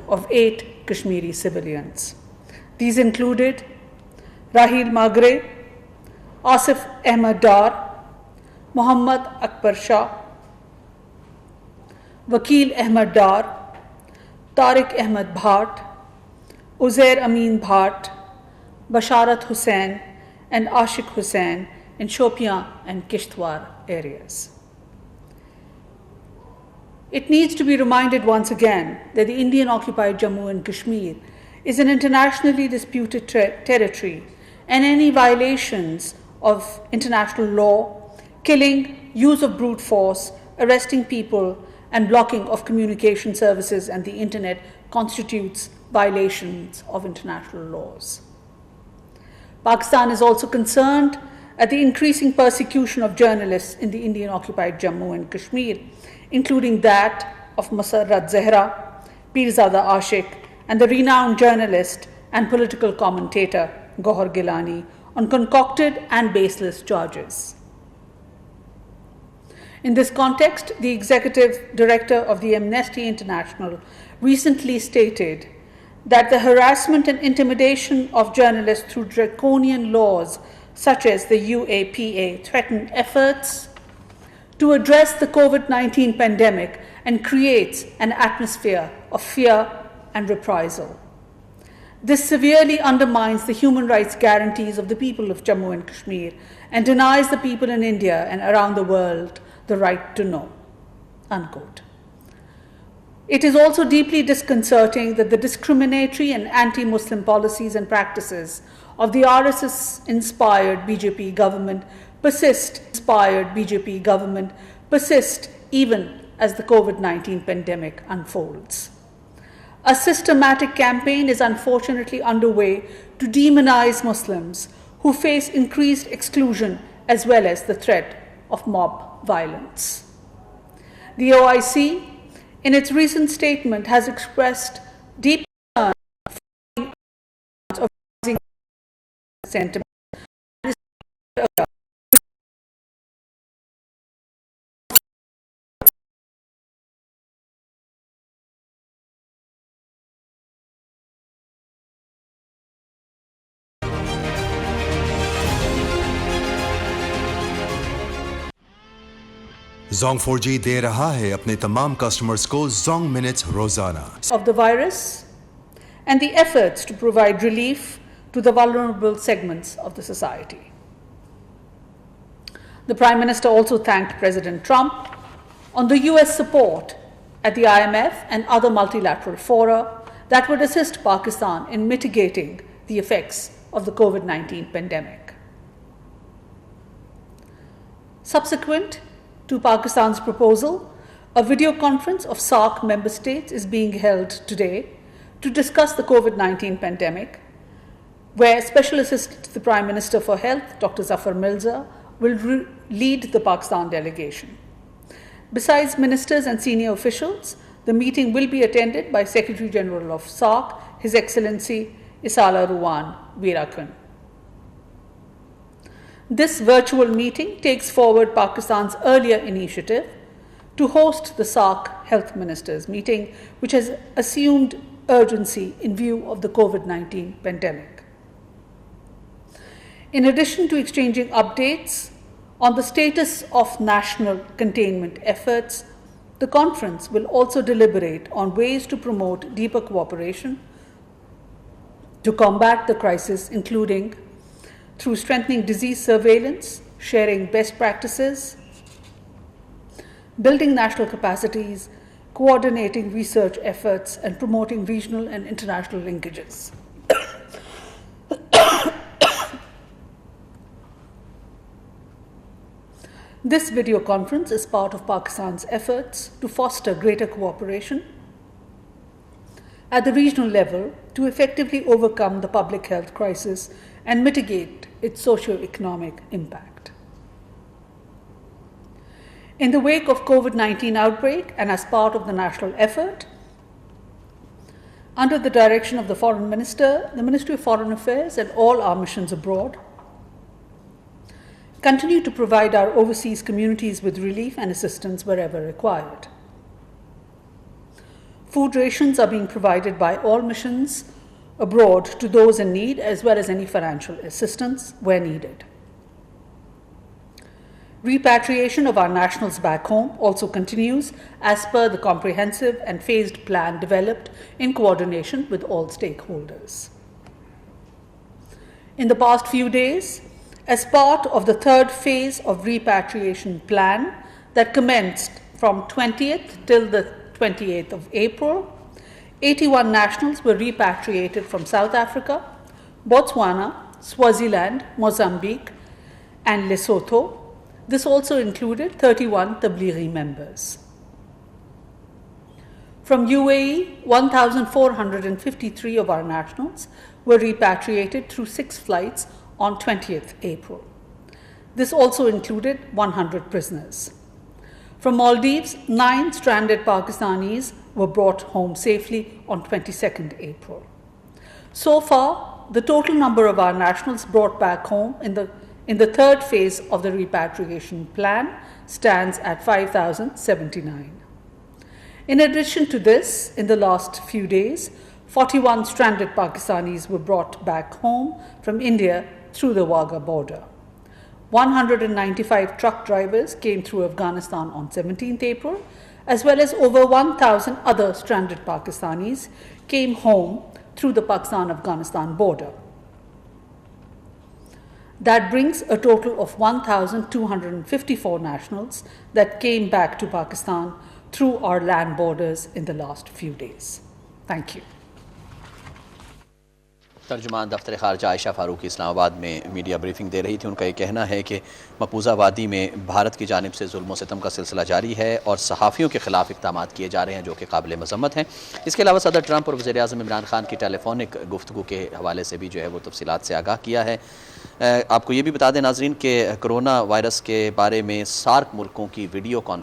of 8 Kashmiri civilians. These included Rahil Magre, Asif Ahmad Dar, Muhammad Akbar Shah, Wakil Ahmad Dar, Tariq Ahmad Bhatt, Uzair Amin Bhatt, Basharat Hussain, and Ashik Hussain in Shopian and Kishtwar areas. It needs to be reminded once again that the Indian-occupied Jammu and Kashmir is an internationally disputed territory, and any violations of international law, killing, use of brute force, arresting people, and blocking of communication services and the internet constitutes violations of international laws. Pakistan is also concerned at the increasing persecution of journalists in the Indian-occupied Jammu and Kashmir, including that of Masarrat Zahra, Pirzada Ashik, and the renowned journalist and political commentator Gohar Gilani on concocted and baseless charges. In this context, the executive director of the Amnesty International recently stated that the harassment and intimidation of journalists through draconian laws such as the UAPA threaten efforts to address the COVID-19 pandemic and creates an atmosphere of fear and reprisal. This severely undermines the human rights guarantees of the people of Jammu and Kashmir and denies the people in India and around the world the right to know." Unquote. It is also deeply disconcerting that the discriminatory and anti-Muslim policies and practices of the RSS-inspired BJP government persist even as the COVID-19 pandemic unfolds. A systematic campaign is unfortunately underway to demonize Muslims who face increased exclusion as well as the threat of mob violence. The OIC, in its recent statement, has expressed deep concern of rising sentiment. Zong 4G दे रहा है अपने तमाम customers को Zong Minutes रोजाना of the virus and the efforts to provide relief to the vulnerable segments of the society. The Prime Minister also thanked President Trump on the US support at the IMF and other multilateral fora that would assist Pakistan in mitigating the effects of the COVID-19 pandemic. Subsequent to Pakistan's proposal, a video conference of SAARC member states is being held today to discuss the COVID-19 pandemic, where Special Assistant to the Prime Minister for Health, Dr. Zafar Mirza, will lead the Pakistan delegation. Besides ministers and senior officials, the meeting will be attended by Secretary General of SAARC, His Excellency Isala Ruwan Weerakan. This virtual meeting takes forward Pakistan's earlier initiative to host the SAARC Health Ministers meeting, which has assumed urgency in view of the COVID-19 pandemic. In addition to exchanging updates on the status of national containment efforts, the conference will also deliberate on ways to promote deeper cooperation to combat the crisis, including through strengthening disease surveillance, sharing best practices, building national capacities, coordinating research efforts, and promoting regional and international linkages. This video conference is part of Pakistan's efforts to foster greater cooperation at the regional level to effectively overcome the public health crisis and mitigate its socio-economic impact. In the wake of COVID-19 outbreak and as part of the national effort, under the direction of the Foreign Minister, the Ministry of Foreign Affairs and all our missions abroad continue to provide our overseas communities with relief and assistance wherever required. Food rations are being provided by all missions abroad to those in need, as well as any financial assistance where needed. Repatriation of our nationals back home also continues as per the comprehensive and phased plan developed in coordination with all stakeholders. In the past few days, as part of the third phase of repatriation plan that commenced from 20th till the 28th of April, 81 nationals were repatriated from South Africa, Botswana, Swaziland, Mozambique, and Lesotho. This also included 31 Tablighi members. From UAE, 1,453 of our nationals were repatriated through 6 flights on 20th April. This also included 100 prisoners. From Maldives, 9 stranded Pakistanis were brought home safely on 22nd April. So far, the total number of our nationals brought back home in the third phase of the repatriation plan stands at 5,079. In addition to this, in the last few days, 41 stranded Pakistanis were brought back home from India through the Wagah border. 195 truck drivers came through Afghanistan on 17th April, as well as over 1,000 other stranded Pakistanis came home through the Pakistan-Afghanistan border. That brings a total of 1,254 nationals that came back to Pakistan through our land borders in the last few days. Thank you. तर्जुमान दफ्तर ख़ारजा आयशा फ़ारूकी इस्लामाबाद में media briefing दे रही थी। उनका ये कहना है कि मकबूजा वादी में भारत की जानिब से जुल्म सितम का सिलसिला जारी है और सहाफ़ियों के ख़िलाफ़ इक़दाम किए जा रहे हैं जो कि काबिल मज़म्मत हैं। इसके अलावा सदर ट्रंप और वज़ीर आज़म इमरान खान की टेलीफोनिक गुफ्तगू के हवाले से भी जो है वो तफसीलात से आगाह किया है। आपको ये भी बता दें नाज़रीन कि कोरोना वायरस के बारे में सार्क मुल्कों की वीडियो कॉन्फ्रेंस